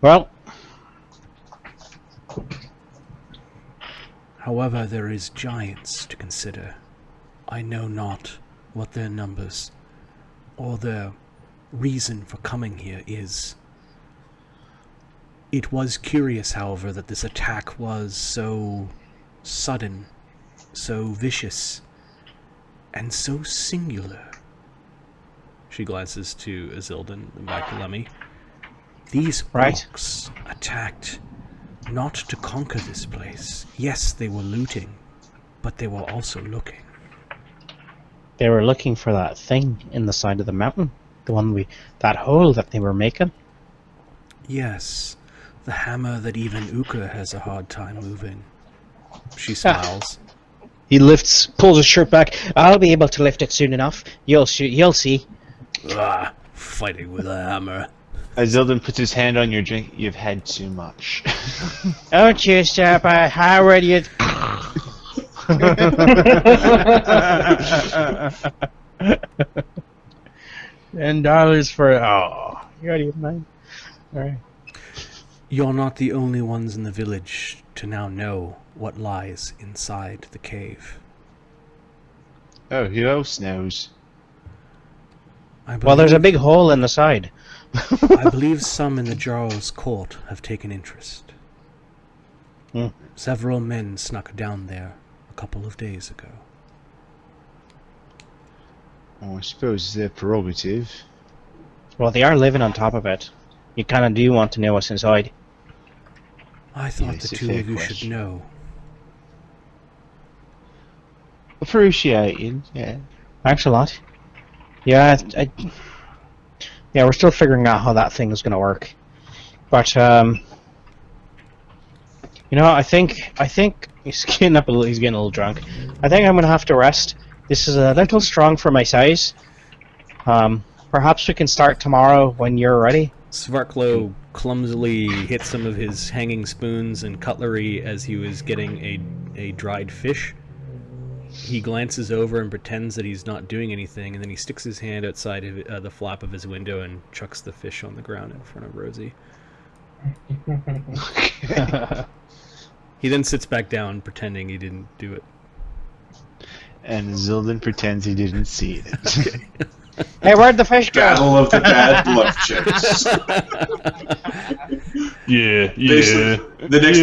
Well, However, there is giants to consider. I know not what their numbers or their reason for coming here is. It was curious, however, that this attack was so sudden, so vicious, and so singular. She glances to Azildan and back to Lemmy. These orcs attacked not to conquer this place. Yes, they were looting, but they were also looking. they were looking for that thing in the side of the mountain. That hole that they were making. Yes, the hammer that even Uka has a hard time moving. She smiles. He pulls his shirt back. I'll be able to lift it soon enough. You'll see. Fighting with a hammer. Azildan puts his hand on your drink. You've had too much. Don't you stop! How are you? $10 for you already mine. All right. You're not the only ones in the village to now know what lies inside the cave. Oh, who else knows? Well, there's a big hole in the side. I believe some in the Jarl's court have taken interest. Several men snuck down there a couple of days ago. Oh, I suppose they're prerogative. Well, they are living on top of it. You kind of do want to know what's inside. I thought Yes, the a two fair of you question. should know. Appreciating, yeah. Thanks a lot. Yeah, yeah, we're still figuring out how that thing is going to work. But I think he's getting a little drunk. I think I'm going to have to rest. This is a little strong for my size. Perhaps we can start tomorrow when you're ready. Svarklo clumsily hit some of his hanging spoons and cutlery as he was getting a dried fish. He glances over and pretends that he's not doing anything, and then he sticks his hand outside of the flap of his window and chucks the fish on the ground in front of Rosie. He then sits back down, pretending he didn't do it. And Zildan pretends he didn't see it. Hey, where'd the fish go? Battle of the bad bluff checks. Yeah. Basically, the next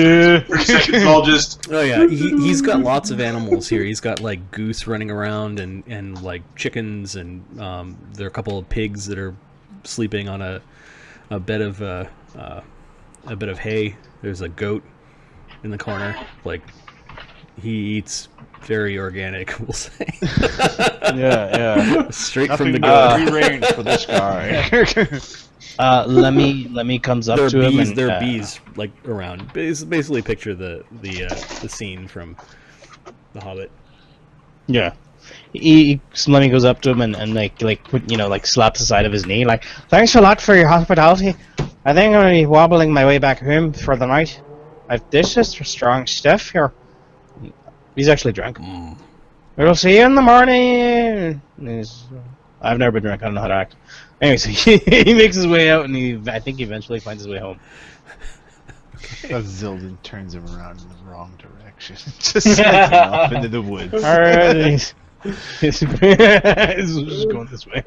3 seconds, I'll just. Oh yeah, he's got lots of animals here. He's got like goose running around and like chickens, and there are a couple of pigs that are sleeping on a bed of hay. There's a goat in the corner. Like, he eats very organic, we'll say. Yeah. Straight Nothing from the but goat. free range for this guy. Lemmy comes up to him and There are bees like around. Basically, picture the scene from The Hobbit. yeah. Lemmy goes up to him and slaps the side of his knee. Like, thanks a lot for your hospitality. I think I'm gonna be wobbling my way back home for the night. This is strong stuff here. He's actually drunk. We'll see you in the morning. I've never been drunk. I don't know how to act. Anyways, he makes his way out, and I think he eventually finds his way home. Zildan turns him around in the wrong direction. Just sends him off into the woods. Alright, he's just going this way.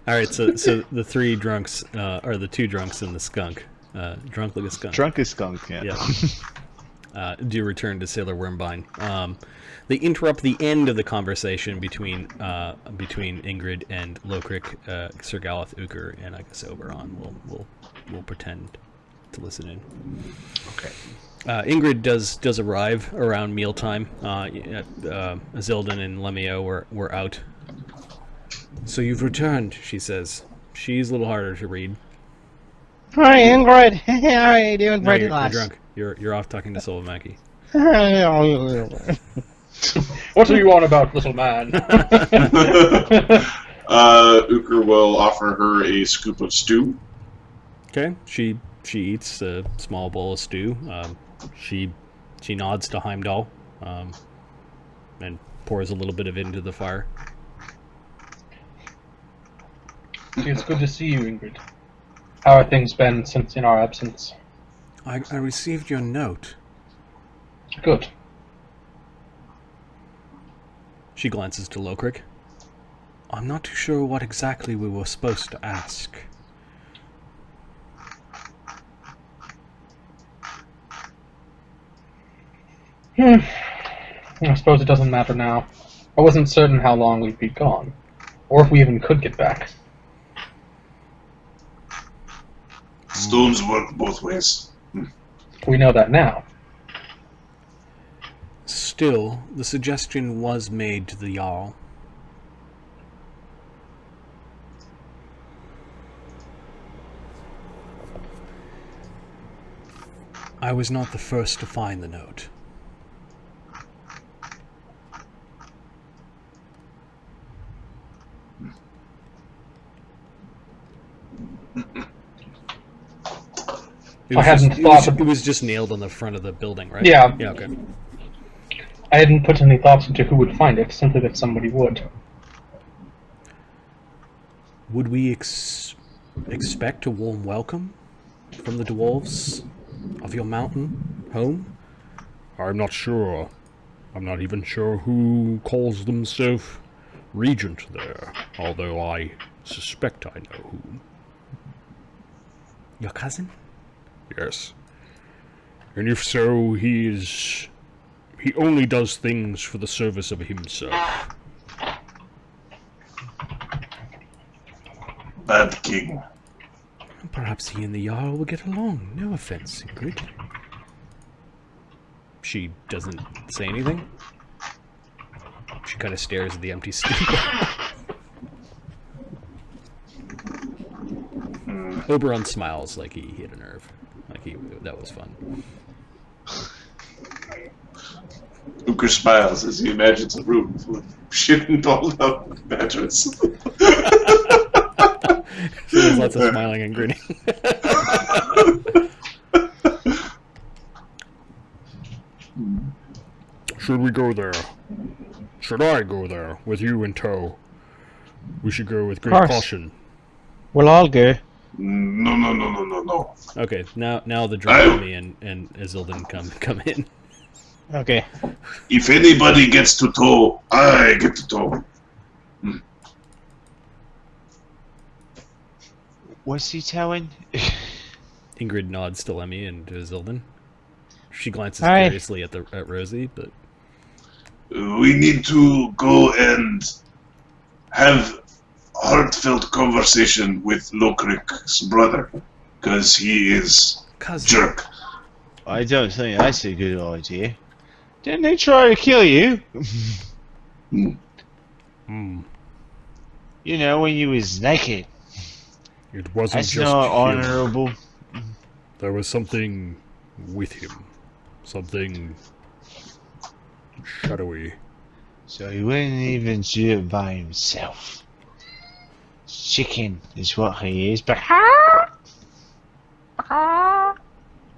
All right, so the three drunks are the two drunks and the skunk. Drunk like a skunk. Drunk as skunk, yeah. Do return to Sailor Wormbine. They interrupt the end of the conversation between Ingrid and Lokrik, Sir Galeth Uker, and I guess Oberon. We'll pretend to listen in. Okay. Ingrid does arrive around mealtime. Azildan and Lemio were out. So you've returned, she says. She's a little harder to read. Hi, Ingrid. How are you doing, No, pretty you're lass? drunk. You're off talking to Solomaki. What are you on about, little man? Uker will offer her a scoop of stew. Okay, she eats a small bowl of stew. She nods to Heimdall, and pours a little bit of it into the fire. It's good to see you, Ingrid. How are things been since in our absence? I received your note. Good. She glances to Lokrik. I'm not too sure what exactly we were supposed to ask. I suppose it doesn't matter now. I wasn't certain how long we'd be gone, or if we even could get back. Stones work both ways. We know that now. Still, the suggestion was made to the Jarl. I was not the first to find the note. It was just nailed on the front of the building, right? Yeah. Yeah, okay. I hadn't put any thoughts into who would find it, simply that somebody would. Would we expect a warm welcome from the dwarves of your mountain home? I'm not sure. I'm not even sure who calls themselves regent there, although I suspect I know who. Your cousin? Yes. And if so, he only does things for the service of himself. Bad king. Perhaps he and the Jarl will get along. No offense, Ingrid. She doesn't say anything. She kind of stares at the empty steeple. Oberon smiles like he hit a nerve. That was fun. Uker smiles as he imagines a room full of shit and dolled up mattress. So there's lots of smiling and grinning. Should we go there? Should I go there with you in tow? We should go with great caution. We'll all go. No. Okay, now the Dragondy and Azildan come in. Okay. If anybody gets to tow, I get to tow. What's he towing? Ingrid nods to Lemmy and to Azildan. She glances Hi. curiously at Rosie, but We need to go and have heartfelt conversation with Lokrik's brother, because he is cousin. jerk. I don't think that's a good idea. Didn't they try to kill you? You know, when you was naked. It wasn't That's just not him. honourable. There was something with him. Something shadowy. So he wouldn't even do it by himself. Chicken is what he is, but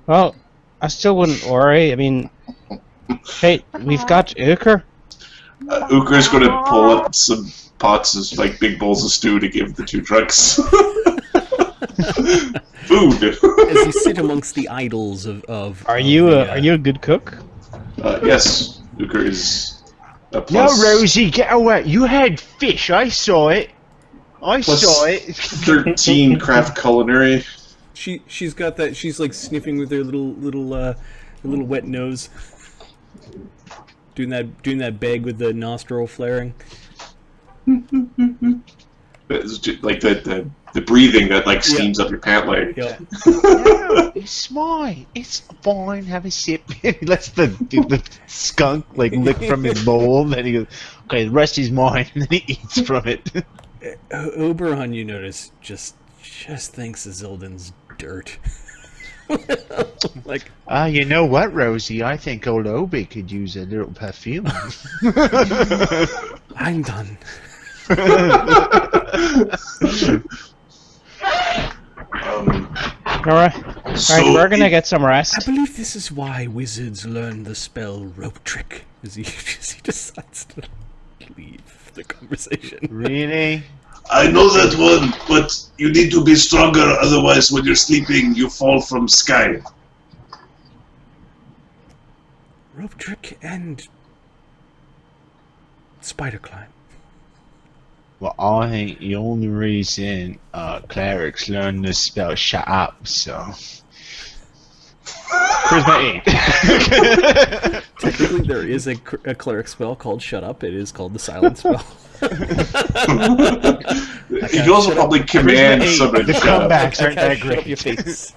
Well, I still wouldn't worry. I mean, hey, we've got Uker. Uker's going to pull up some pots of like big bowls of stew to give the two trucks. Food. As you sit amongst the idols of Are you a good cook? Yes, Uker is a no, plus. Rosie, get away! You had fish. I saw it. I Plus saw it. 13 craft culinary. She's got that. She's like sniffing with her little wet nose, doing that bag with the nostril flaring. It's just like the breathing that like steams up your pant leg. Yep. No, it's mine. It's fine. Have a sip. He lets the skunk like lick from his bowl. Then he goes, "Okay, the rest is mine." And then he eats from it. Oberon, you notice, just thinks Azildan's dirt. Like, You know what, Rosie? I think old Obi could use a little perfume. I'm done. Alright, we're gonna get some I rest. believe this is why wizards learn the spell rope trick. As he decides to leave the conversation. Really? I know that one, but you need to be stronger, otherwise when you're sleeping, you fall from sky. Rope trick and spider climb. Well, I think the only reason clerics learn the spell shut up, so. Charisma 8. Technically, there is a cleric spell called Shut Up. It is called the Silent Spell. You can also probably command somebody The to shut up. comebacks aren't that Shut up great. your face.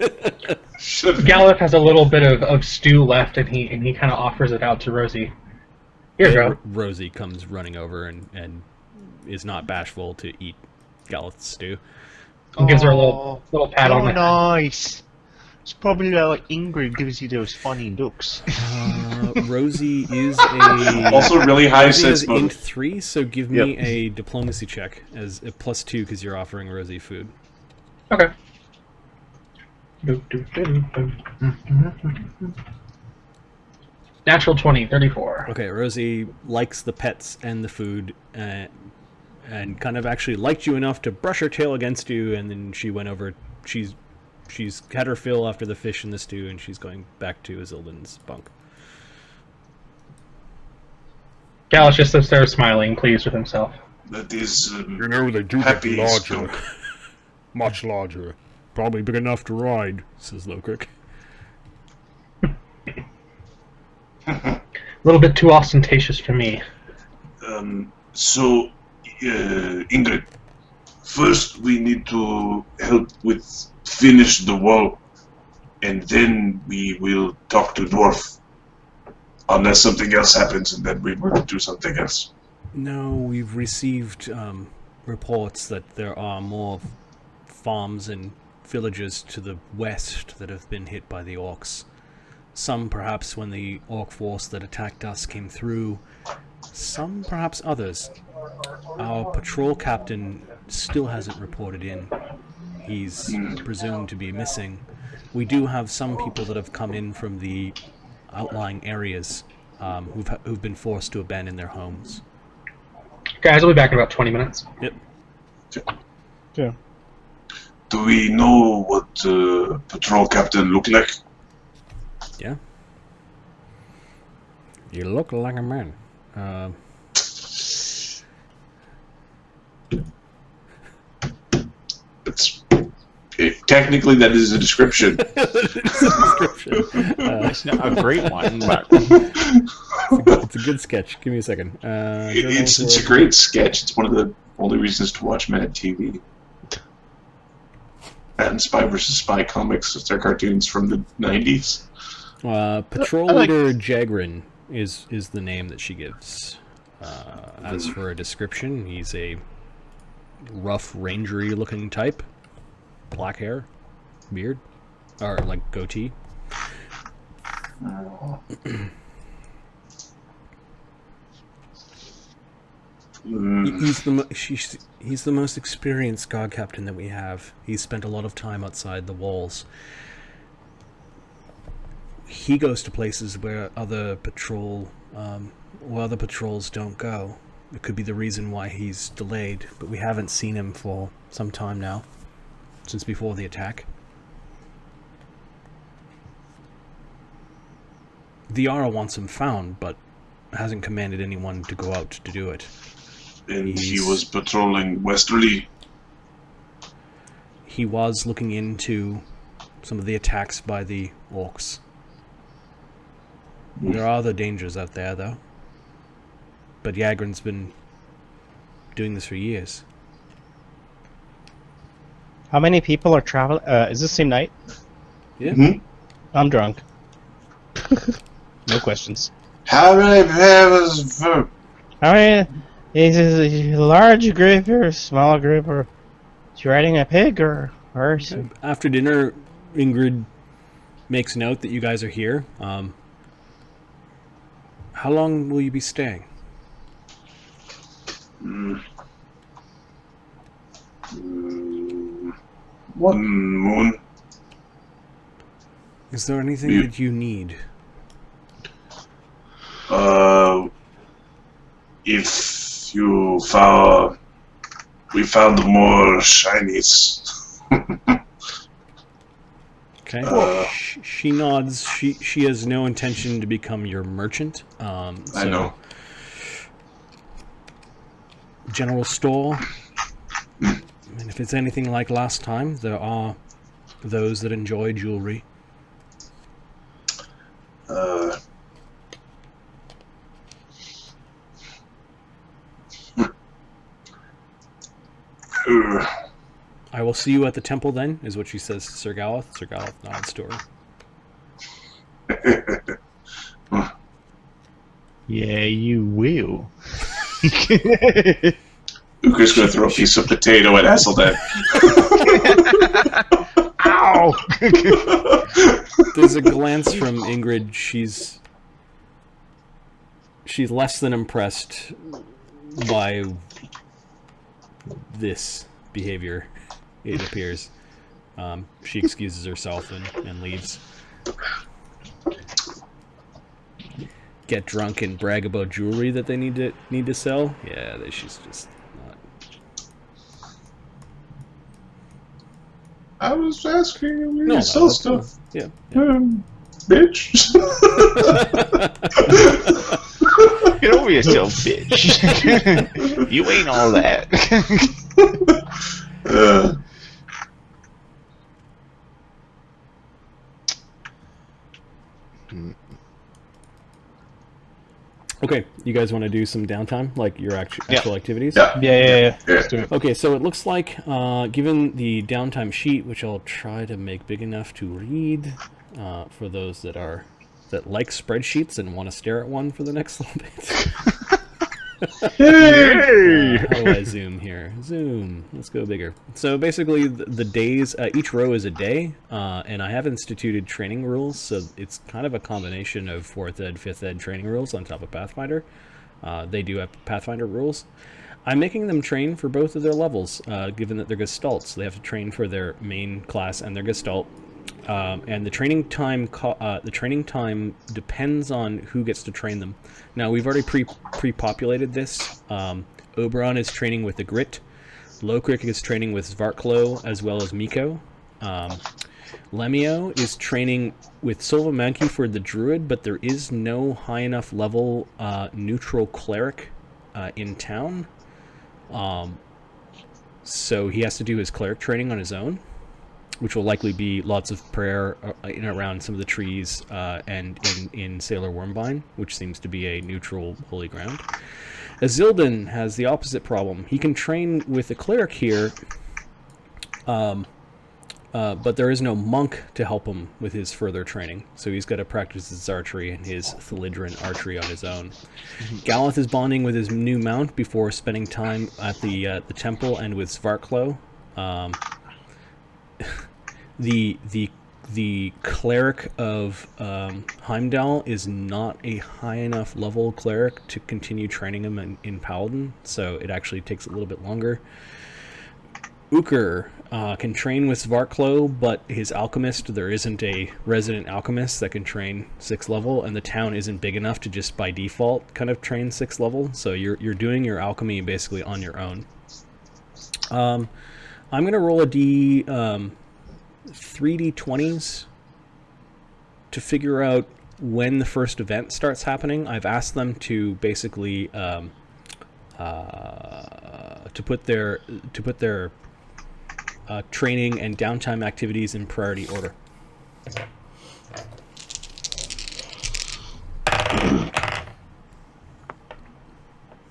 Gallup has a little bit of stew left, and he kind of offers it out to Rosie. Here you go. Rosie comes running over and is not bashful to eat Galleth's stew. And gives her a little pat on the head. Nice. It's probably like Ingrid gives you those funny looks. Rosie is a Also really high Rosie sense is motive. int 3, so give me a diplomacy check as a +2 because you're offering Rosie food. Okay. Natural 20, 34. Okay, Rosie likes the pets and the food, and kind of actually liked you enough to brush her tail against you, and then she went over. She's had her fill after the fish and the stew, and she's going back to Azildan's bunk. Gallus just sits there smiling, pleased with himself. That is You know, they do get happy larger. skunk. Much larger. Probably big enough to ride, says Lokrik. A little bit too ostentatious for me. So, Ingrid, first we need to help with finish the wall, and then we will talk to Dwarf. Unless something else happens, and then we will do something else. No, we've received reports that there are more farms and villages to the west that have been hit by the orcs. Some perhaps when the orc force that attacked us came through, some perhaps others. Our patrol captain still hasn't reported in. He's presumed to be missing. We do have some people that have come in from the outlying areas who've been forced to abandon their homes. Guys, I'll be back in about 20 minutes. Yep. Yeah. Do we know what patrol captain looked like? Yeah. You look like a man. It's technically that is a description. It's not a great one, but It's a good sketch. Give me a second. It's a great sketch. It's one of the only reasons to watch Mad TV. And Spy vs. Spy comics, they're cartoons from the 90s. Patrol leader Jagrin is the name that she gives. As for a description, he's a rough, rangery looking type. Black hair, beard, or like goatee. He's the most experienced guard captain that we have. He's spent a lot of time outside the walls. He goes to places where other patrols don't go. It could be the reason why he's delayed, but we haven't seen him for some time now, since before the attack. The Yara wants him found, but hasn't commanded anyone to go out to do it. And he was patrolling westerly. He was looking into some of the attacks by the orcs. There are other dangers out there, though. But Yagrin's been doing this for years. How many people are traveling? Is this the same night? Yeah. Mm-hmm. I'm drunk. No questions. How many pairs for... How many? Is it a large group or a small group, or is you riding a pig or horse? After dinner, Ingrid makes note that you guys are here. How long will you be staying? Moon. Is there anything You- that you need? If you found we found more shinies. Okay. She nods. She has no intention to become your merchant. I know. General store. And if it's anything like last time, there are those that enjoy jewelry. I will see you at the temple then, is what she says to Sir Galeth. Sir Galeth nods to her. Yeah, you will. Uker's gonna throw a piece of potato at Azildan. Ow! There's a glance from Ingrid. She's less than impressed by this behavior, it appears. She excuses herself and leaves. Get drunk and brag about jewelry that they need to sell. Yeah, she's just not. I was asking you No, to sell stuff. Yeah. Bitch. Get over yourself, bitch. You ain't all that. Okay, you guys want to do some downtime, like your actual activities? Yeah. Let's do it. Okay, so it looks like, given the downtime sheet, which I'll try to make big enough to read, for those that like spreadsheets and want to stare at one for the next little bit. How do I zoom here? Zoom. Let's go bigger. So basically, the days, each row is a day, and I have instituted training rules, so it's kind of a combination of 4th ed, 5th ed training rules on top of Pathfinder. They do have Pathfinder rules. I'm making them train for both of their levels, given that they're Gestalts. They have to train for their main class and their Gestalt. And the training time depends on who gets to train them. Now, we've already pre-populated this. Oberon is training with the Grit. Lokrik is training with Svarklo as well as Miko. Lemio is training with Silvamanki for the Druid, but there is no high enough level neutral cleric in town. So he has to do his cleric training on his own, which will likely be lots of prayer in and around some of the trees and in Sailor Wormbine, which seems to be a neutral holy ground. Azildan has the opposite problem. He can train with a cleric here, but there is no monk to help him with his further training, so he's got to practice his archery and his Thelidran archery on his own. Galeth is bonding with his new mount before spending time at the temple and with Svarklo. The cleric of Heimdall is not a high enough level cleric to continue training him in Paladin, so it actually takes a little bit longer. Uker can train with Svarklo, but his alchemist, there isn't a resident alchemist that can train 6th level, and the town isn't big enough to just by default kind of train 6th level, so you're doing your alchemy basically on your own. I'm going to roll a 3d20s to figure out when the first event starts happening. I've asked them to basically to put their training and downtime activities in priority order.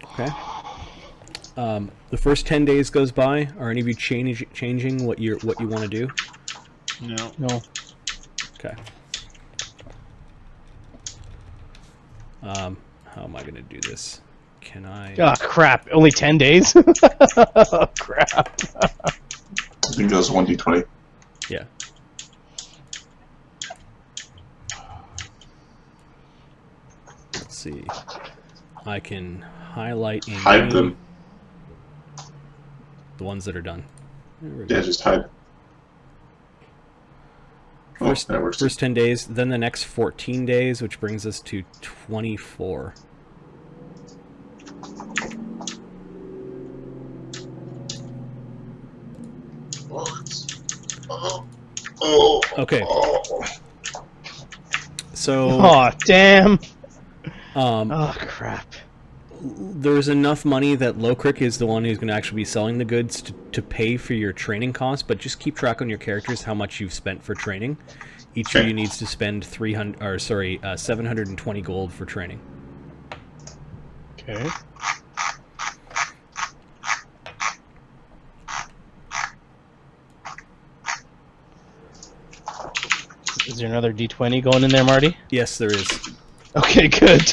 Okay. The first 10 days goes by. Are any of you changing what you want to do? No. Okay. How am I going to do this? Can I... Oh, crap. Only 10 days? Oh, crap. I think that was 1d20. Yeah. Let's see. I can highlight in... Hide them. The ones that are done. Yeah, just hide. First, that works. first 10 days, then the next 14 days, which brings us to 24. Okay. So. Oh, damn. Um, Oh, crap. There's enough money that Lokrik is the one who's going to actually be selling the goods to pay for your training costs, but just keep track on your characters how much you've spent for training. Each of you needs to spend 720 gold for training. Okay. Is there another D20 going in there, Marty? Yes, there is. Okay, good.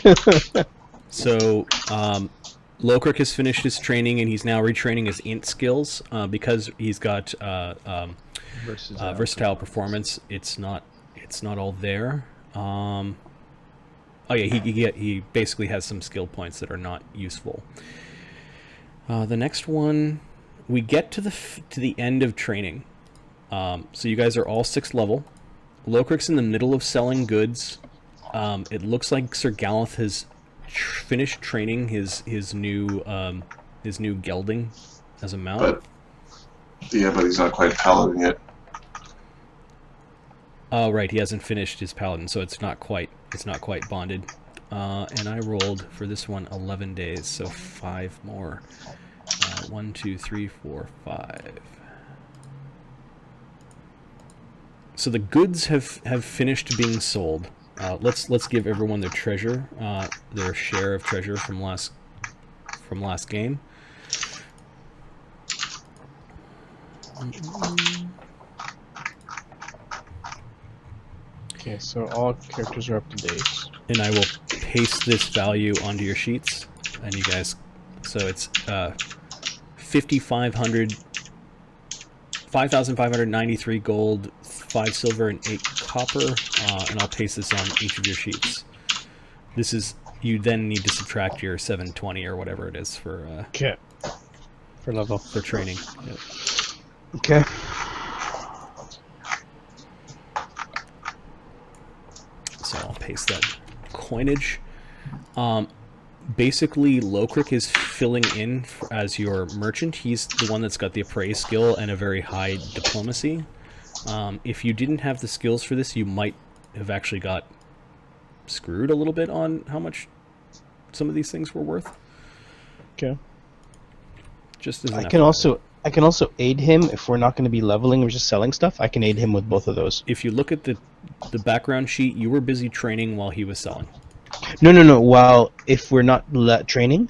So, Lokrik has finished his training, and he's now retraining his int skills because he's got versatile performance. It's not all there. Oh yeah, he basically has some skill points that are not useful. The next one, we get to the end of training. So you guys are all 6th level. Lokrik's in the middle of selling goods. It looks like Sir Galeth has finished training his new gelding as a mount. But he's not quite paladin yet. Oh right, he hasn't finished his paladin, so it's not quite bonded. And I rolled for this one 11 days, so 5 more. 1, 2, 3, 4, 5. So the goods have finished being sold. Let's give everyone their treasure, their share of treasure from last game. Okay, so all characters are up to date. And I will paste this value onto your sheets, and you guys. So it's 5,593 gold, 5 silver, and 8 copper, and I'll paste this on each of your sheets. This is, you then need to subtract your 720 or whatever it is for Okay. For level. for training. Yep. Okay. So I'll paste that coinage. Basically, Lokrik is filling in as your merchant. He's the one that's got the appraise skill and a very high diplomacy. If you didn't have the skills for this, you might have actually got screwed a little bit on how much some of these things were worth. Okay. Just as an I can also aid him if we're not going to be leveling or just selling stuff. I can aid him with both of those. If you look at the background sheet, you were busy training while he was selling. No. Well, if we're not training,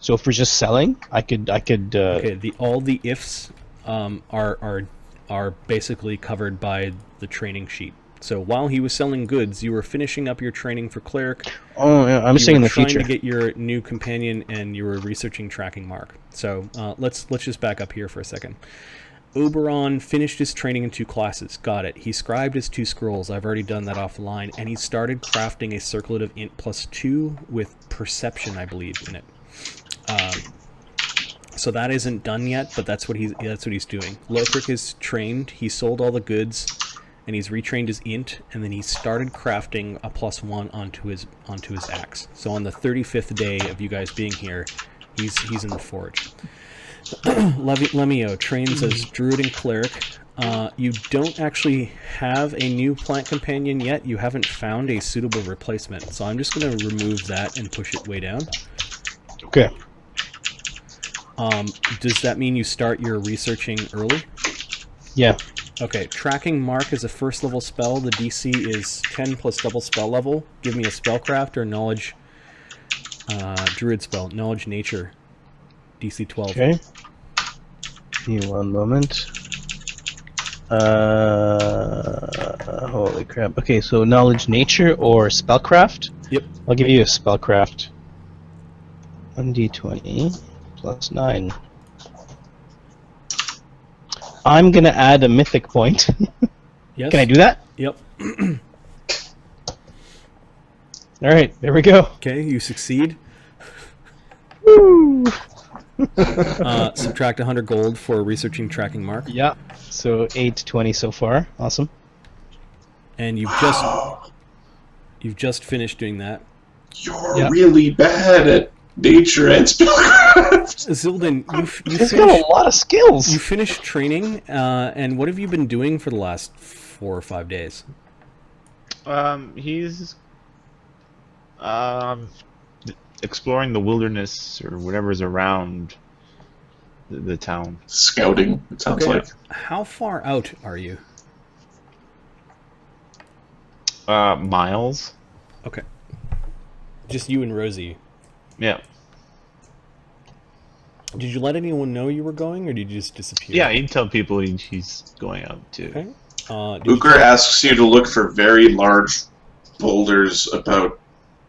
so if we're just selling, I could. Okay. All the ifs are basically covered by the training sheet. So while he was selling goods, you were finishing up your training for cleric. Oh, yeah, I'm saying in the future. You were trying to get your new companion, and you were researching tracking mark. So let's just back up here for a second. Oberon finished his training in 2 classes. Got it. He scribed his 2 scrolls. I've already done that offline. And he started crafting a circlet of int +2 with perception, I believe, in it. So that isn't done yet, but that's what he's doing. Lokrik is trained. He sold all the goods, and he's retrained his int, and then he started crafting a +1 onto his axe. So on the 35th day of you guys being here, he's in the forge. Lemio trains as druid and cleric. You don't actually have a new plant companion yet. You haven't found a suitable replacement, so I'm just going to remove that and push it way down. Okay. Does that mean you start your researching early? Yeah. Okay, tracking mark is a 1st level spell. The DC is 10 plus double spell level. Give me a spellcraft or knowledge druid spell. Knowledge nature. DC 12. Okay. Give me one moment. Holy crap. Okay, so knowledge nature or spellcraft? Yep. I'll give you a spellcraft. 1d20 plus 9. I'm gonna add a mythic point. Yes. Can I do that? Yep. Alright, there we go. Okay, you succeed. Woo! Subtract 100 gold for researching tracking mark. Yeah. So 820 so far. Awesome. And you've just finished doing that. You're really bad at nature and spellcraft. Azildan, you He's got a lot of skills. You finished training, and what have you been doing for the last 4 or 5 days? He's exploring the wilderness or whatever's around the town. Scouting, it sounds like. How far out are you? Miles. Okay. Just you and Rosie. Yeah. Did you let anyone know you were going, or did you just disappear? Yeah, he'd tell people he's going out too. Okay. Booker asks you to look for very large boulders about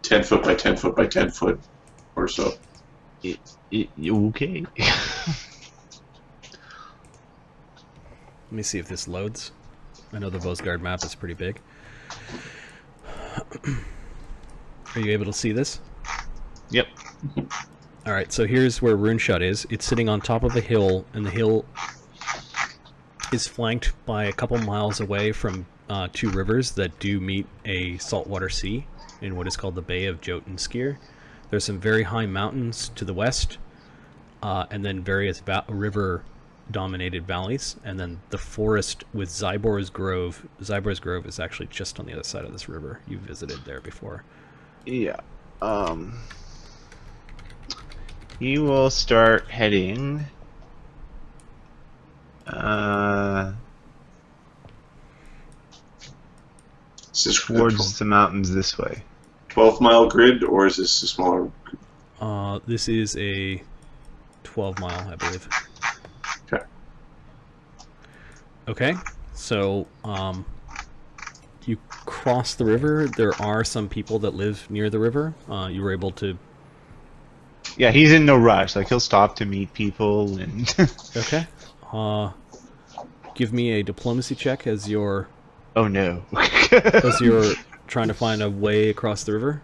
10 foot by 10 foot by 10 foot or so. Okay. Let me see if this loads. I know the Vosgard map is pretty big. Are you able to see this? Yep. Alright, so here's where Runeshoyde is. It's sitting on top of a hill, and the hill is flanked by a couple miles away from 2 rivers that do meet a saltwater sea in what is called the Bay of Jotunskir. There's some very high mountains to the west, and then various river-dominated valleys, and then the forest with Zybor's Grove. Zybor's Grove is actually just on the other side of this river. You visited there before. Yeah. He will start heading towards the mountains this way. 12-mile grid, or is this a smaller? This is a 12-mile, I believe. Okay. Okay, so you cross the river. There are some people that live near the river. You were able to... Yeah, he's in no rush. Like, he'll stop to meet people and... Okay. Give me a diplomacy check as you're... Oh, no. as you're trying to find a way across the river.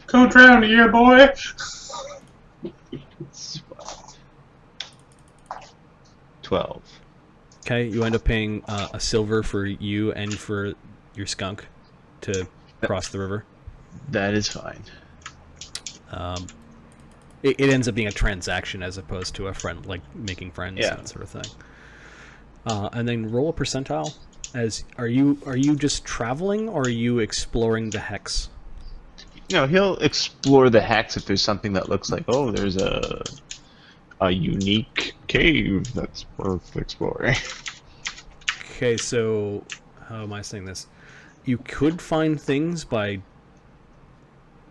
Go drown here, boy! 12. Okay, you end up paying a silver for you and for your skunk to cross the river. That is fine. It ends up being a transaction as opposed to a friend, like making friends, that sort of thing. And then roll a percentile. As are you just traveling, or are you exploring the hex? No, he'll explore the hex if there's something that looks like, oh, there's a unique cave that's worth exploring. Okay, so how am I saying this? You could find things by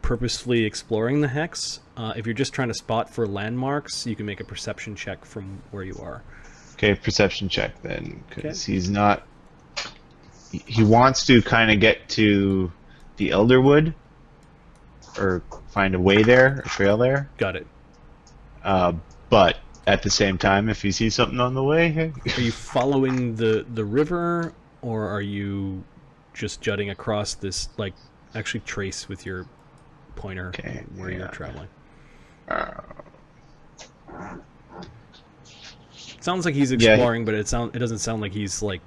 purposefully exploring the hex. If you're just trying to spot for landmarks, you can make a perception check from where you are. Okay, perception check then, because he's not... He wants to kind of get to the Elderwood, or find a way there, a trail there. Got it. But at the same time, if he sees something on the way... Are you following the river, or are you just jutting across this, like, actually trace with your pointer where you're traveling? It sounds like he's exploring, but it doesn't sound like he's, like,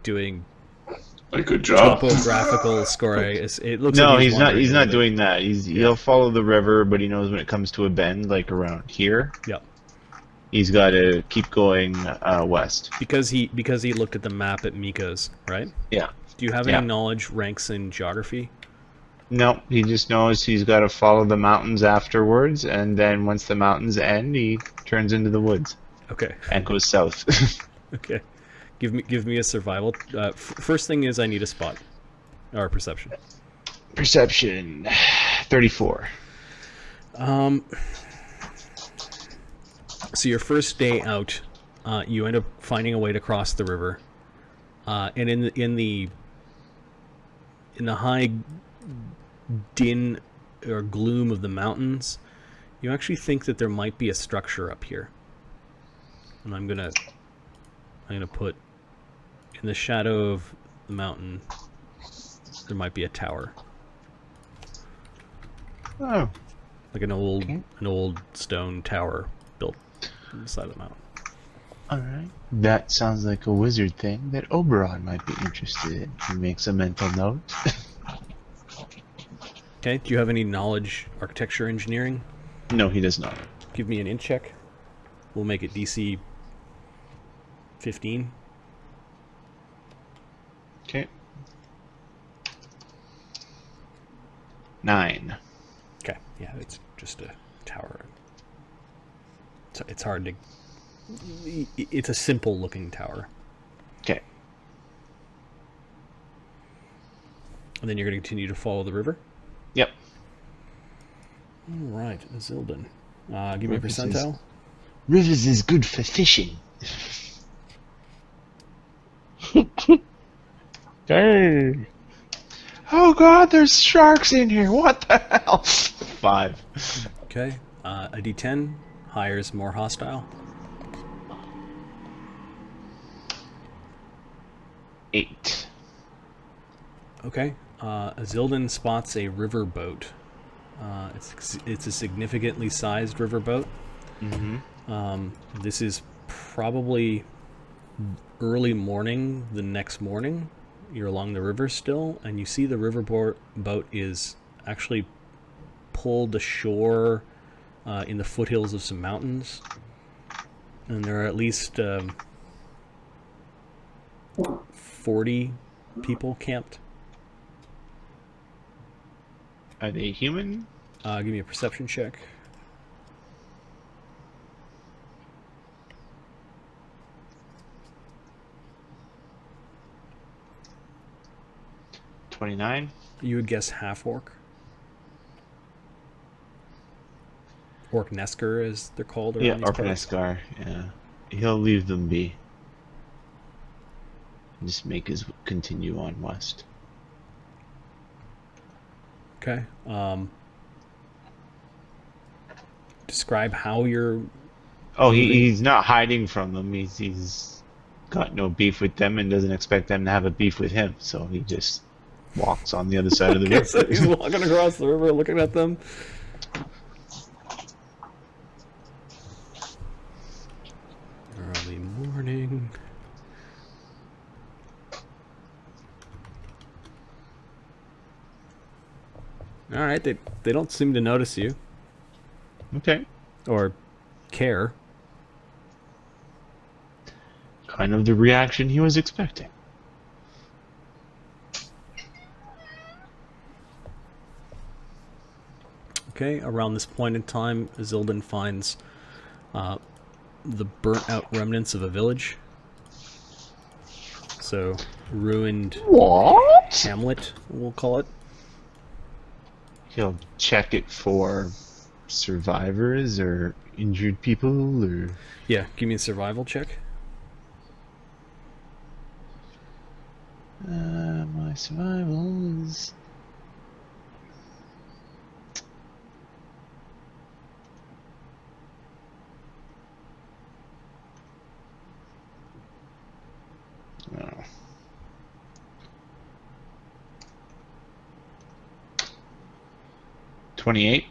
doing a good job. Topographical scoring. It looks no, like he's not doing that. He'll follow the river, but he knows when it comes to a bend, like around here. Yep. He's got to keep going west. Because he looked at the map at Miko's, right? Yeah. Do you have any knowledge ranks in geography? No, he just knows he's got to follow the mountains afterwards, and then once the mountains end, he turns into the woods. Okay. And goes south. Okay. Give me a survival. First thing is I need a spot. Or perception. Perception. 34. So your first day out, you end up finding a way to cross the river. And in the high din or gloom of the mountains, you actually think that there might be a structure up here. And I'm gonna put in the shadow of the mountain, there might be a tower. Oh. Like an old stone tower built on the side of the mountain. Alright. That sounds like a wizard thing that Oberon might be interested in. He makes a mental note. Okay, do you have any knowledge, architecture, engineering? No, he does not. Give me an int check. We'll make it DC 15. Okay. 9. Okay, yeah, it's just a tower. It's hard to... It's a simple-looking tower. Okay. And then you're going to continue to follow the river? Yep. All right, Azildan. Give me a percentile. Rivers is good for fishing. Dang. Oh god, there's sharks in here. What the hell? 5. Okay, a D10. Higher is more hostile. 8. Okay, Azildan spots a river boat. It's a significantly sized river boat. This is probably early morning the next morning. You're along the river still, and you see the river boat is actually pulled ashore in the foothills of some mountains. And there are at least 40 people camped. Are they human? Give me a perception check. $29. You would guess half-orc. Orc-nesker, as they're called around Yeah, these parts. Orkneskar. Yeah. He'll leave them be. Just make his continue on west. Okay. Describe how you're... Oh, he's not hiding from them. He's got no beef with them and doesn't expect them to have a beef with him. So he just walks on the other side of the river. So he's walking across the river looking at them. Early morning. Alright, they don't seem to notice you. Okay. Or care. Kind of the reaction he was expecting. Okay, around this point in time, Azildan finds the burnt-out remnants of a village. So, ruined hamlet, we'll call it. He'll check it for survivors or injured people or... Yeah, give me a survival check. My survival is... Oh. 28.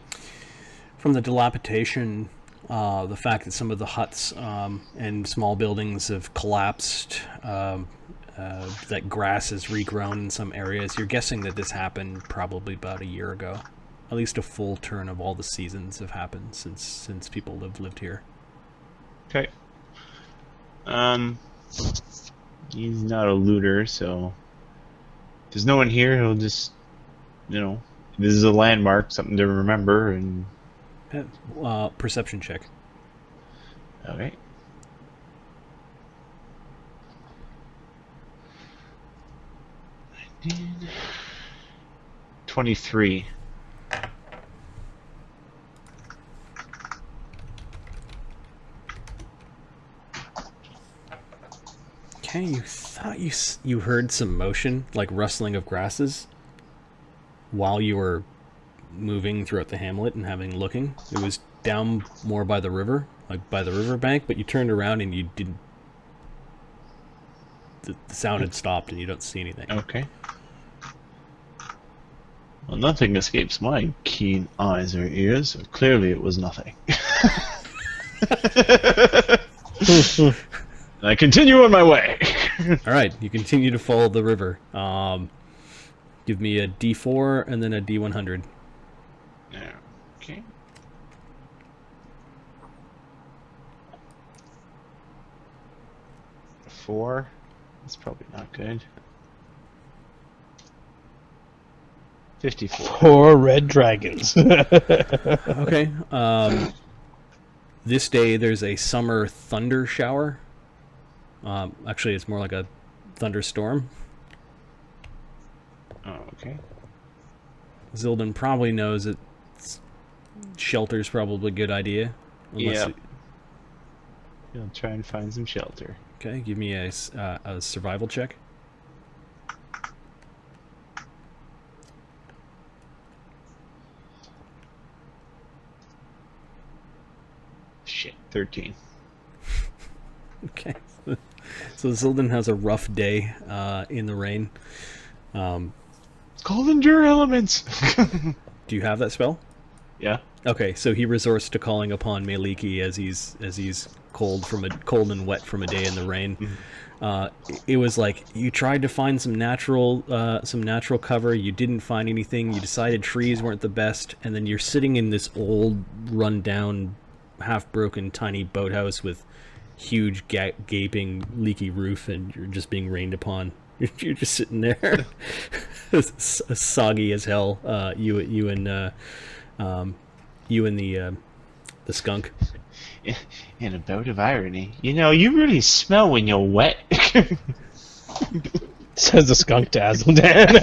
From the dilapidation, the fact that some of the huts and small buildings have collapsed, that grass has regrown in some areas, you're guessing that this happened probably about a year ago. At least a full turn of all the seasons have happened since people have lived here. Okay. He's not a looter, so if there's no one here, he'll just, you know, this is a landmark, something to remember, and... Perception check. Okay. I did 23. Okay, you thought you heard some motion, like rustling of grasses, while you were moving throughout the hamlet and looking. It was down more by the river, like by the riverbank, but you turned around and you didn't... The sound had stopped and you don't see anything. Okay. Well, nothing escapes my keen eyes or ears, so clearly it was nothing. I continue on my way. Alright, you continue to follow the river. Give me a D4 and then a D100. Okay. 54. That's probably not good. 54. 4 red dragons. Okay. This day there's a summer thunder shower. Actually, it's more like a thunderstorm. Oh, okay. Azildan probably knows that shelter's probably a good idea. Yeah. He'll try and find some shelter. Okay, give me a survival check. Shit, 13. Okay. So Azildan has a rough day in the rain. It's called Endure Elements! Do you have that spell? Yeah. Okay, so he resorts to calling upon Meliki as he's cold and wet from a day in the rain. It was like you tried to find some natural cover. You didn't find anything. You decided trees weren't the best, and then you're sitting in this old, run-down, half-broken, tiny boathouse with huge, gaping, leaky roof, and you're just being rained upon. You're just sitting there, soggy as hell. You and the skunk. In a bout of irony, you know, you really smell when you're wet. Says the skunk to Azildan.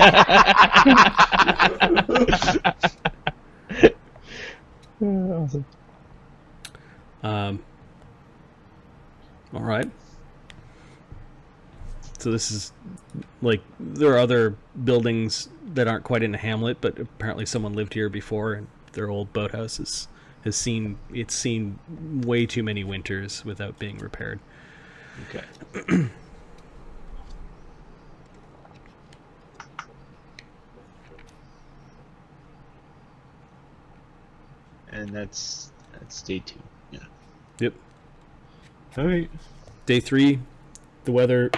Awesome. All right. So this is like there are other buildings that aren't quite in a hamlet, but apparently someone lived here before, and their old boathouse has seen way too many winters without being repaired. Okay. And that's day 2. Yeah. Yep. All right. Day 3, the weather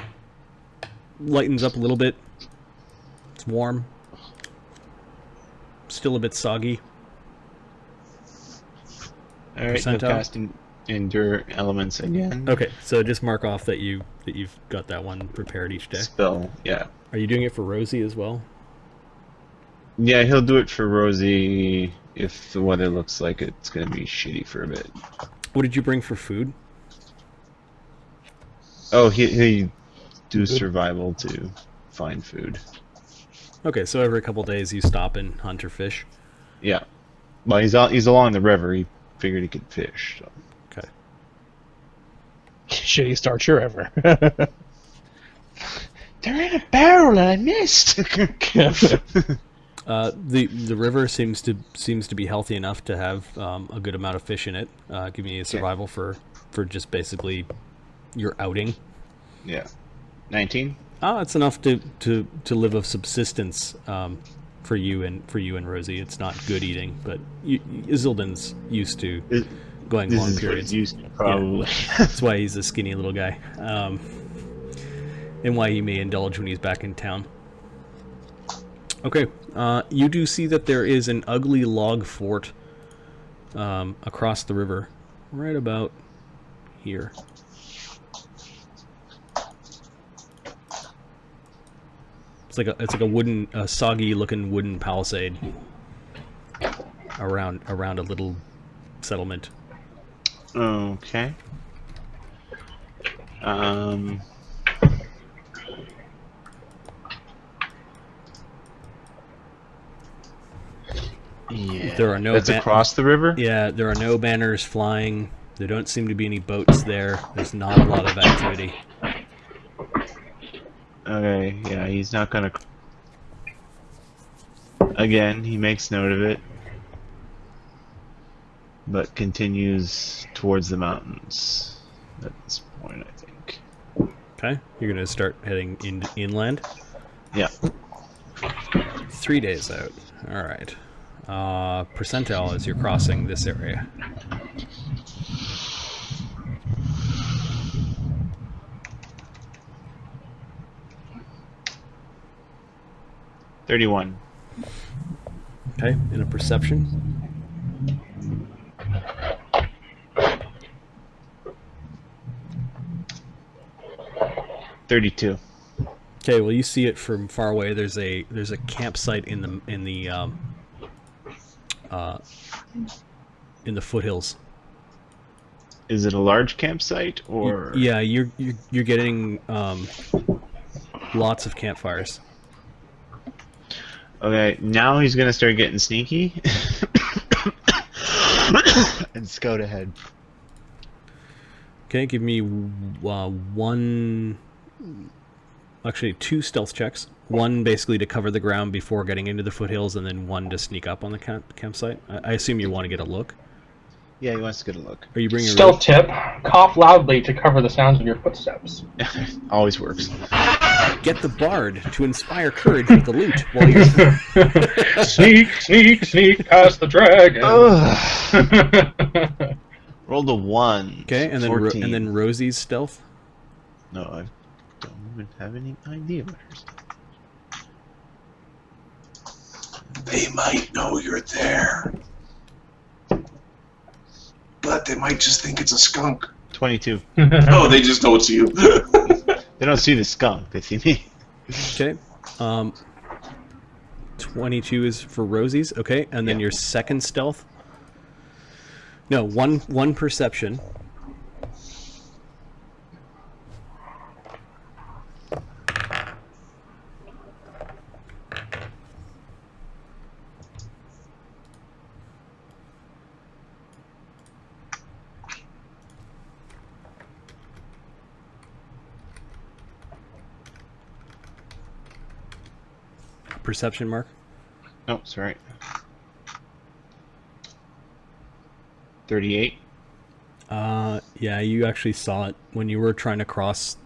lightens up a little bit. It's warm. Still a bit soggy. All right. So casting Endure Elements again. Okay, so just mark off that you've got that one prepared each day. Spell. Yeah. Are you doing it for Rosie as well? Yeah, he'll do it for Rosie if the weather looks like it's going to be shitty for a bit. What did you bring for food? Oh, he do survival to find food. Okay, so every couple days you stop and hunt or fish. Yeah. Well, he's along the river. He figured he could fish. So. Okay. Shitty start you're ever. They're in a barrel and I missed. The river seems to be healthy enough to have a good amount of fish in it. Give me a survival for just basically your outing. Yeah. 19. It's enough to live of subsistence for you and Rosie. It's not good eating, but Azildan's used to going long periods. Used to, probably. Yeah. That's why he's a skinny little guy, and why he may indulge when he's back in town. Okay, you do see that there is an ugly log fort across the river, right about here. It's like a wooden, soggy looking wooden palisade around a little settlement. Okay. Yeah. There are no. That's across the river. Yeah, there are no banners flying. There don't seem to be any boats there. There's not a lot of activity. Okay, yeah, he's not gonna... Again, he makes note of it, but continues towards the mountains at this point, I think. Okay, you're gonna start heading inland? Yeah. 3 days out. Alright. Percentile as you're crossing this area. $31. Okay, in a perception. 32. Okay, well you see it from far away. There's a campsite in the foothills. Is it a large campsite or? Yeah, you're getting lots of campfires. Okay, now he's gonna start getting sneaky and scout ahead. Okay, give me two stealth checks. One basically to cover the ground before getting into the foothills, and then one to sneak up on the campsite. I assume you want to get a look. Yeah, he wants to get a look. Are you bringing Stealth tip: cough loudly to cover the sounds of your footsteps. Always works. Get the bard to inspire courage with the loot while you're sneak past the dragon. Rolled a 1. Okay, and then 14. and then Rosie's stealth. No, I don't even have any idea what hers. They might know you're there, but they might just think it's a skunk. 22. No, they just don't see you. They don't see the skunk, they see me. Okay. 22 is for Rosie's. Okay, and then your second stealth. No, one perception. Perception, Mark? Oh, sorry. 38. Yeah, you actually saw it when you were trying to cross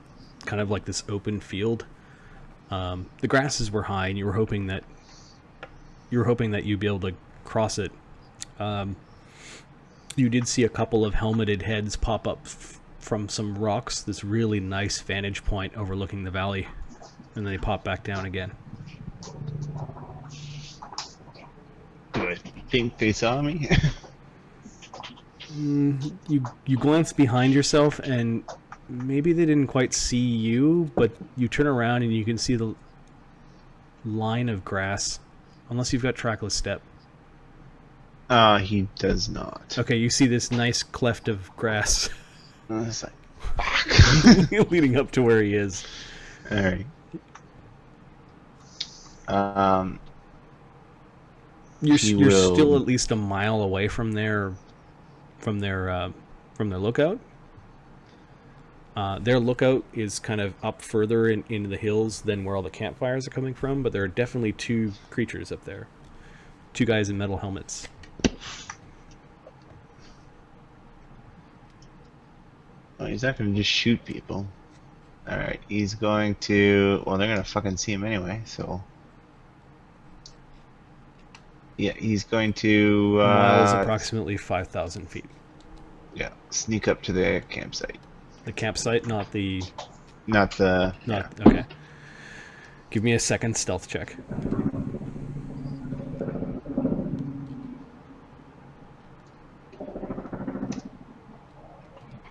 kind of like this open field. The grasses were high, and you were hoping that you'd be able to cross it. You did see a couple of helmeted heads pop up from some rocks, this really nice vantage point overlooking the valley, and then they pop back down again. Do I think they saw me? You glance behind yourself, and maybe they didn't quite see you, but you turn around and you can see the line of grass, unless you've got trackless step. He does not. Okay, you see this nice cleft of grass It's like, fuck. leading up to where he is. Alright. You're He will- still at least a mile away from their lookout. Their lookout is kind of up further into the hills than where all the campfires are coming from, but there are definitely two creatures up there. Two guys in metal helmets. Oh, he's not gonna just shoot people. Alright, he's going to... Well, they're gonna fucking see him anyway, so... Yeah, he's going to... Mile is approximately 5,000 feet. Yeah, sneak up to the campsite. The campsite, not the... Not the... Not, okay. Give me a second stealth check.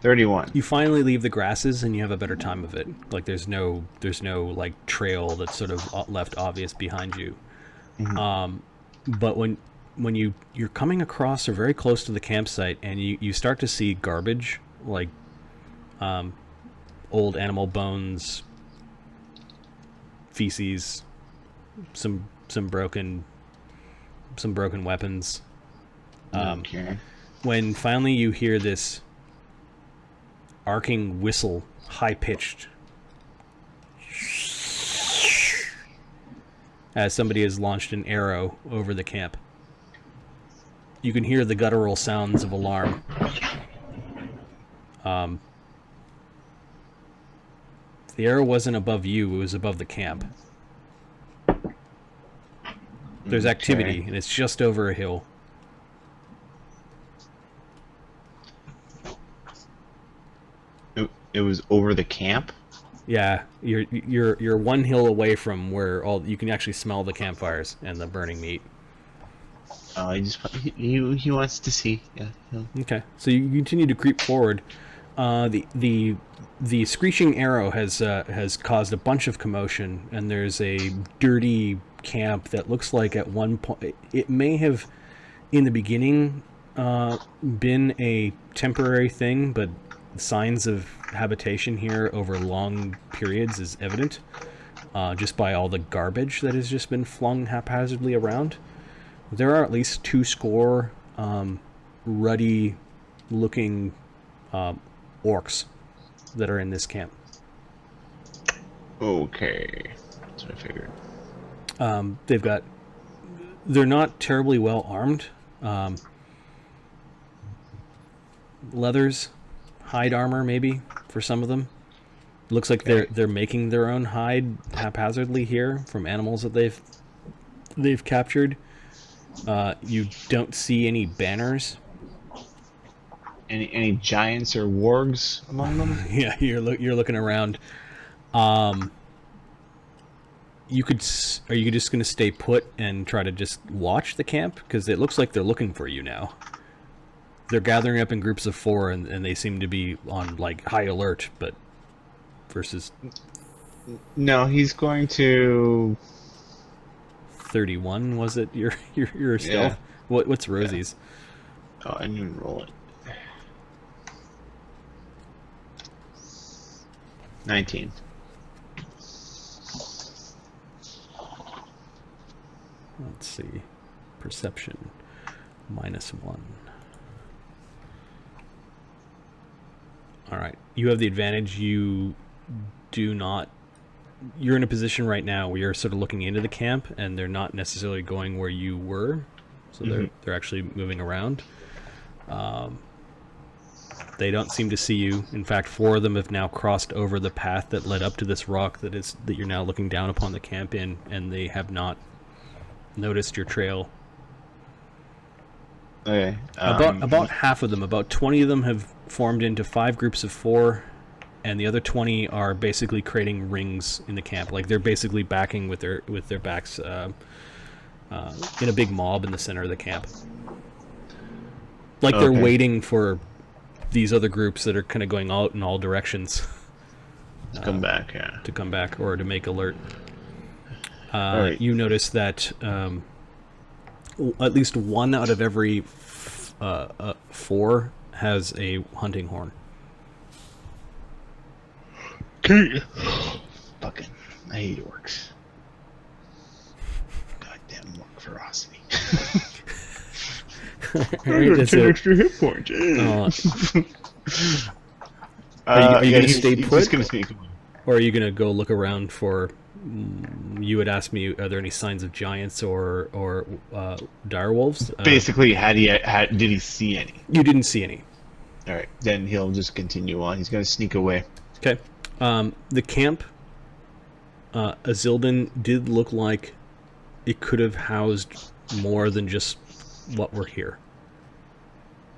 $31. You finally leave the grasses and you have a better time of it. Like there's no like trail that's sort of left obvious behind you. Mm-hmm. But when you're coming across or very close to the campsite and you start to see garbage, like old animal bones, feces, some broken weapons. Okay. When finally you hear this arcing whistle, high-pitched, as somebody has launched an arrow over the camp. You can hear the guttural sounds of alarm. The arrow wasn't above you, it was above the camp. There's activity, and it's just over a hill. It was over the camp? Yeah, you're one hill away from where you can actually smell the campfires and the burning meat. Oh, he wants to see. Yeah. Okay, so you continue to creep forward. The screeching arrow has caused a bunch of commotion, and there's a dirty camp that looks like at one point it may have, in the beginning, been a temporary thing, but signs of habitation here over long periods is evident, just by all the garbage that has just been flung haphazardly around. There are at least 2 ruddy-looking orcs that are in this camp. Okay, that's what I figured. They're not terribly well armed. Leathers, hide armor maybe for some of them. Looks like they're making their own hide haphazardly here from animals that they've captured. You don't see any banners. Any giants or wargs among them? Yeah, you're looking around. You could. Are you just going to stay put and try to just watch the camp? Because it looks like they're looking for you now. They're gathering up in groups of 4, and they seem to be on like high alert. But versus No, he's going to. 31 was it? You're stealth. Yeah. What's Rosie's? Oh, I didn't even roll it. 19. Let's see. Perception -1. All right. You have the advantage. You do not. You're in a position right now where you're sort of looking into the camp, and they're not necessarily going where you were, so they're actually moving around. They don't seem to see you. In fact, 4 of them have now crossed over the path that led up to this rock that you're now looking down upon the camp in, and they have not noticed your trail. Okay. About half of them, about 20 of them, have formed into 5 groups of 4, and the other 20 are basically creating rings in the camp. Like they're basically backing with their backs in a big mob in the center of the camp. Like they're waiting for these other groups that are kind of going out in all directions to come back, yeah. To come back or to make alert. Right. You notice that at least 1 out of every 4 has a hunting horn. Okay. Fucking, I hate orcs. Goddamn orc ferocity. I got 10 extra hit points. Are you going to stay put? He's just going to sneak away. Or are you going to go look around for... You had asked me, are there any signs of giants or direwolves? Basically, did he see any? You didn't see any. All right, then he'll just continue on. He's going to sneak away. Okay. The camp, Azildan, did look like it could have housed more than just what were here.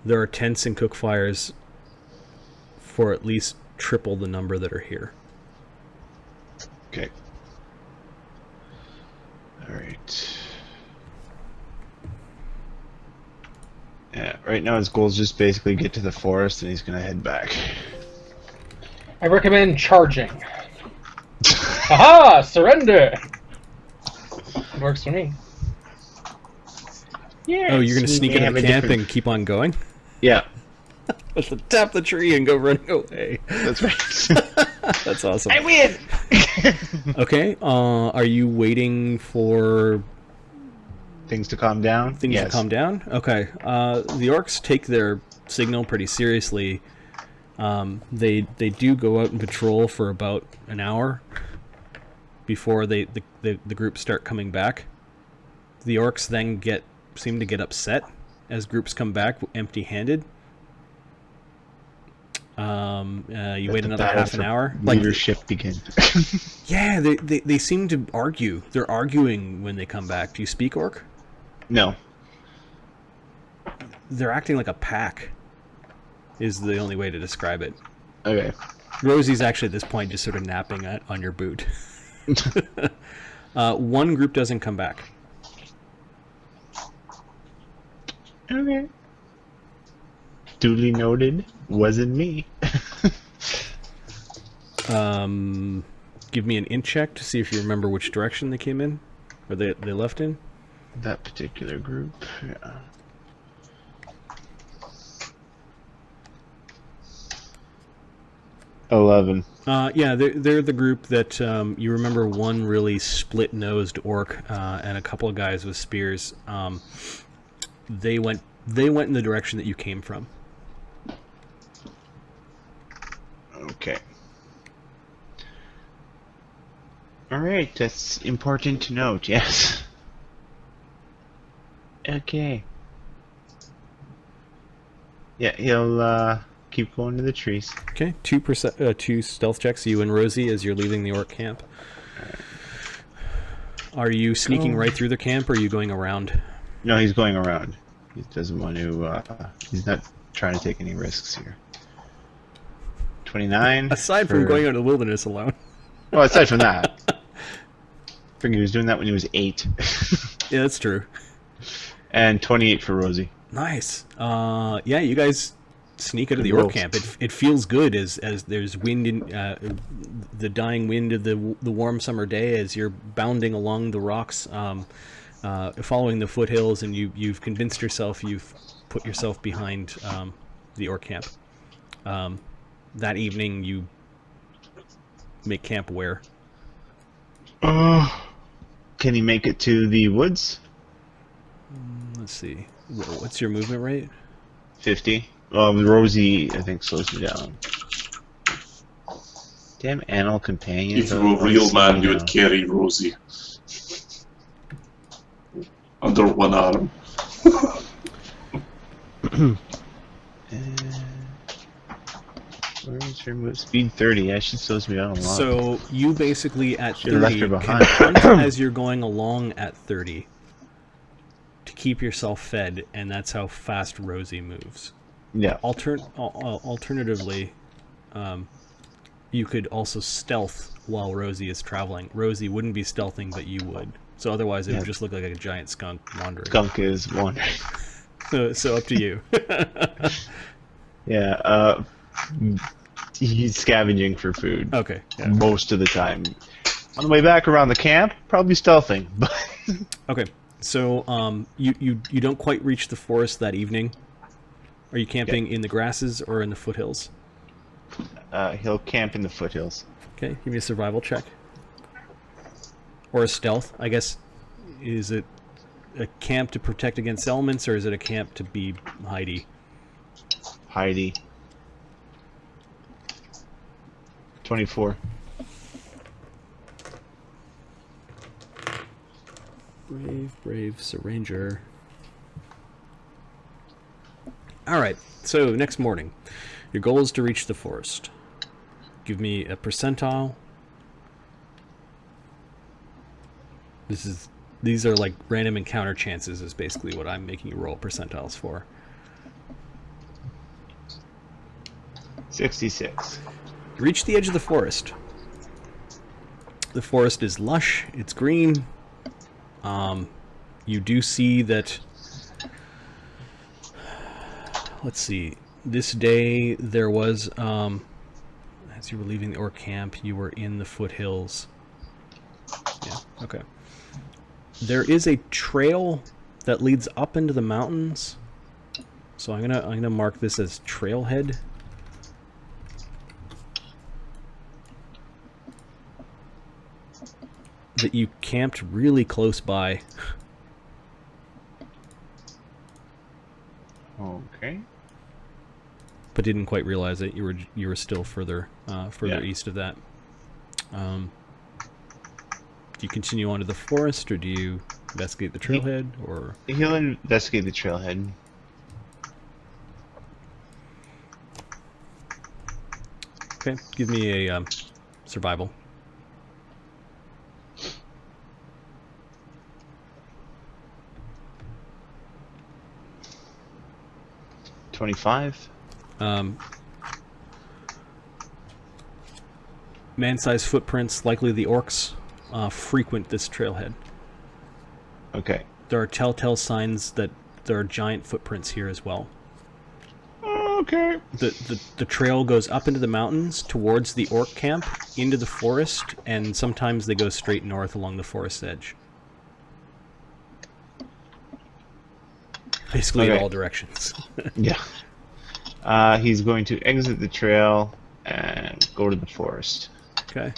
There are tents and cook fires for at least triple the number that are here. Okay. All right. Yeah, right now his goal is just basically get to the forest and he's going to head back. I recommend charging. Aha! Surrender! It works for me. Yeah. Oh, you're going to sneak into the camp and keep on going? Yeah. Tap the tree and go running away. That's right. That's awesome. I win! Okay, are you waiting for... Things to calm down? Things to calm down? Okay. The orcs take their signal pretty seriously. They do go out and patrol for about an hour before the groups start coming back. The orcs then seem to get upset as groups come back empty-handed. You wait another half an hour. Leadership begins. Yeah, they seem to argue. They're arguing when they come back. Do you speak orc? No. They're acting like a pack, is the only way to describe it. Okay. Rosie's actually at this point just sort of napping on your boot. One group doesn't come back. Okay. Duly noted. Wasn't me. Give me an int check to see if you remember which direction they came in, or they left in. That particular group. Yeah. $11. Yeah, they're the group that you remember. One really split-nosed orc and a couple of guys with spears. They went in the direction that you came from. Okay. All right, that's important to note. Yes. Okay. Yeah, he'll keep going to the trees. Okay, 2 stealth checks. You and Rosie as you're leaving the orc camp. Are you sneaking right through the camp, or are you going around? No, he's going around. He doesn't want to. He's not trying to take any risks here. 29. Aside from going out of the wilderness alone. Well, aside from that, I figured he was doing that when he was 8. Yeah, that's true. And 28 for Rosie. Nice. Yeah, you guys sneak out of the orc camp. It feels good as there's wind in the dying wind of the warm summer day as you're bounding along the rocks, following the foothills, and you've convinced yourself you've put yourself behind the orc camp. That evening, you make camp where? Can he make it to the woods? Let's see. What's your movement rate? 50. Rosie, I think, slows me down. Damn animal companions. If you were a real man, you would carry Rosie under one arm. Where is her move? Speed 30. Yeah, she slows me down a lot. So you basically at Should've left 30 her can behind. hunt as you're going along at 30 to keep yourself fed, and that's how fast Rosie moves. Yeah. Alternatively, you could also stealth while Rosie is traveling. Rosie wouldn't be stealthing, but you would. So otherwise, it would just look like a giant skunk wandering. Skunk is wandering. So up to you. Yeah. He's scavenging for food. Okay. Yeah. Most of the time. On the way back around the camp, probably stealthing. But Okay. So you don't quite reach the forest that evening. Are you camping in the grasses or in the foothills? he'll camp in the foothills. Okay, give me a survival check. Or a stealth, I guess. Is it a camp to protect against elements, or is it a camp to be hidey? Heidi. 24. Brave Sir Ranger. Alright, so next morning. Your goal is to reach the forest. Give me a percentile. These are like random encounter chances is basically what I'm making you roll percentiles for. 66. You reach the edge of the forest. The forest is lush, it's green. You do see that, let's see, this day there was, as you were leaving the orc camp, you were in the foothills. Yeah, okay. There is a trail that leads up into the mountains. So I'm gonna mark this as trailhead. That you camped really close by. Okay. But didn't quite realize it. You were still further east of that. Do you continue on to the forest, or do you investigate the trailhead, or? He'll investigate the trailhead. Okay, give me a survival. $25. Man-sized footprints, likely the orcs, frequent this trailhead. Okay. There are telltale signs that there are giant footprints here as well. Okay. The trail goes up into the mountains towards the orc camp, into the forest, and sometimes they go straight north along the forest edge. Basically in all directions. Yeah. He's going to exit the trail and go to the forest. Okay.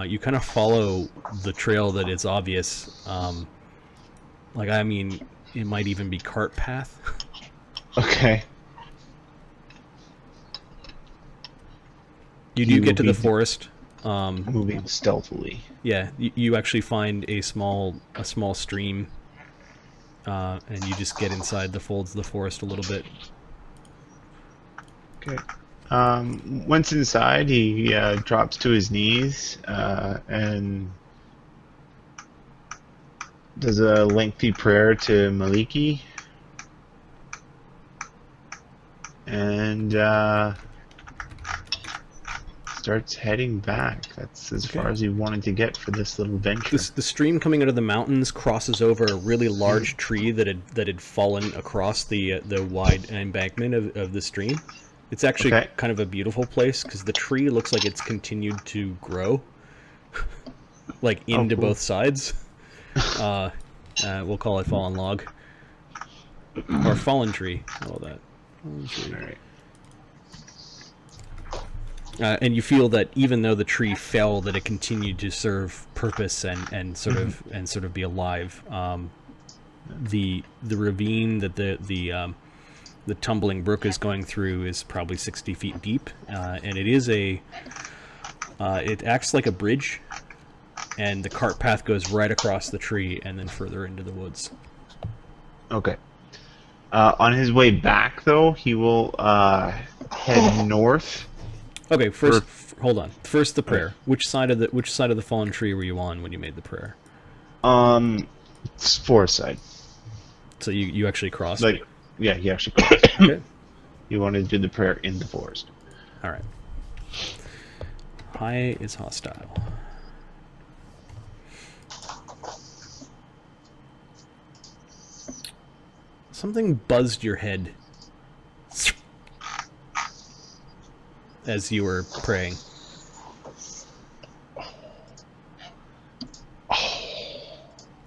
You kind of follow the trail that is obvious. Like, I mean, it might even be cart path. Okay. You do get to the forest. Moving stealthily. Yeah, you actually find a small stream, and you just get inside the folds of the forest a little bit. Okay. Once inside, he drops to his knees and does a lengthy prayer to Maliki. And starts heading back. That's as far as he wanted to get for this little venture. The stream coming out of the mountains crosses over a really large tree that had fallen across the wide embankment of the stream. It's actually kind of a beautiful place because the tree looks like it's continued to grow, like into both sides. We'll call it fallen log or fallen tree. All that. Fallen tree. All right. And you feel that even though the tree fell, that it continued to serve purpose and sort of be alive. The ravine that the tumbling brook is going through is probably 60 feet deep, and it is it acts like a bridge, and the cart path goes right across the tree and then further into the woods. Okay. On his way back, though, he will head north. Okay, first, hold on. First, the prayer. Which side of the fallen tree were you on when you made the prayer? It's forest side. So you actually crossed. Like, yeah, he actually crossed. Okay. He wanted to do the prayer in the forest. All right. High is hostile. Something buzzed your head as you were praying.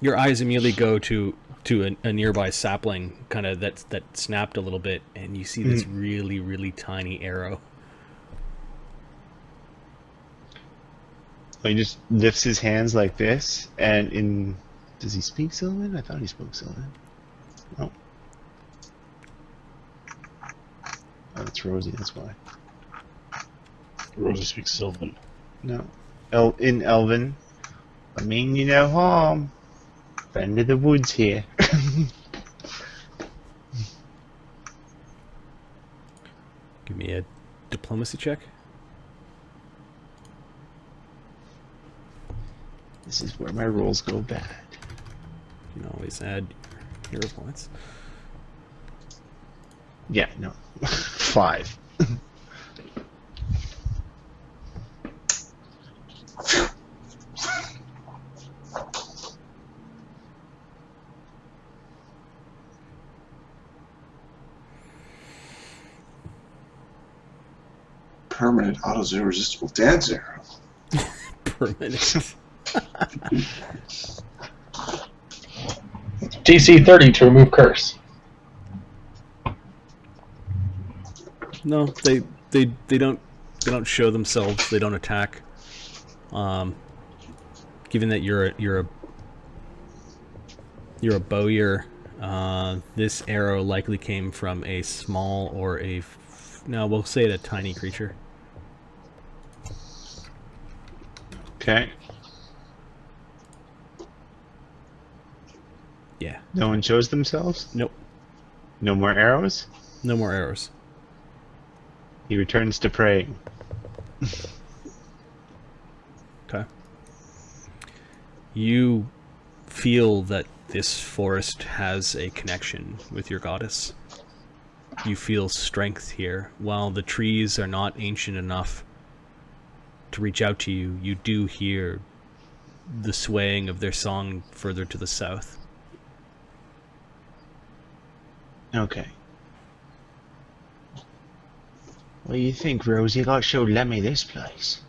Your eyes immediately go to a nearby sapling, kind of that snapped a little bit, and you see this really, really tiny arrow. He just lifts his hands like this, and does he speak Sylvan? I thought he spoke Sylvan. No. Oh, it's Rosie, that's why. Rosie speaks Sylvan. No. In Elven, I mean you no harm. Friend of the woods here. Give me a diplomacy check. This is where my rolls go bad. You can always add your hero points. Yeah, no. 5. Permanent auto resistible dance arrow. Permanent. DC 30 to remove curse. No, they don't show themselves. They don't attack. Given that you're a bowyer, this arrow likely came from a small or we'll say it a tiny creature. Okay. Yeah. No one shows themselves? Nope. No more arrows? No more arrows. He returns to praying. Okay. You feel that this forest has a connection with your goddess. You feel strength here. While the trees are not ancient enough to reach out to you, you do hear the swaying of their song further to the south. Okay. What do you think, Rosie? Like, showed Lemmy this place.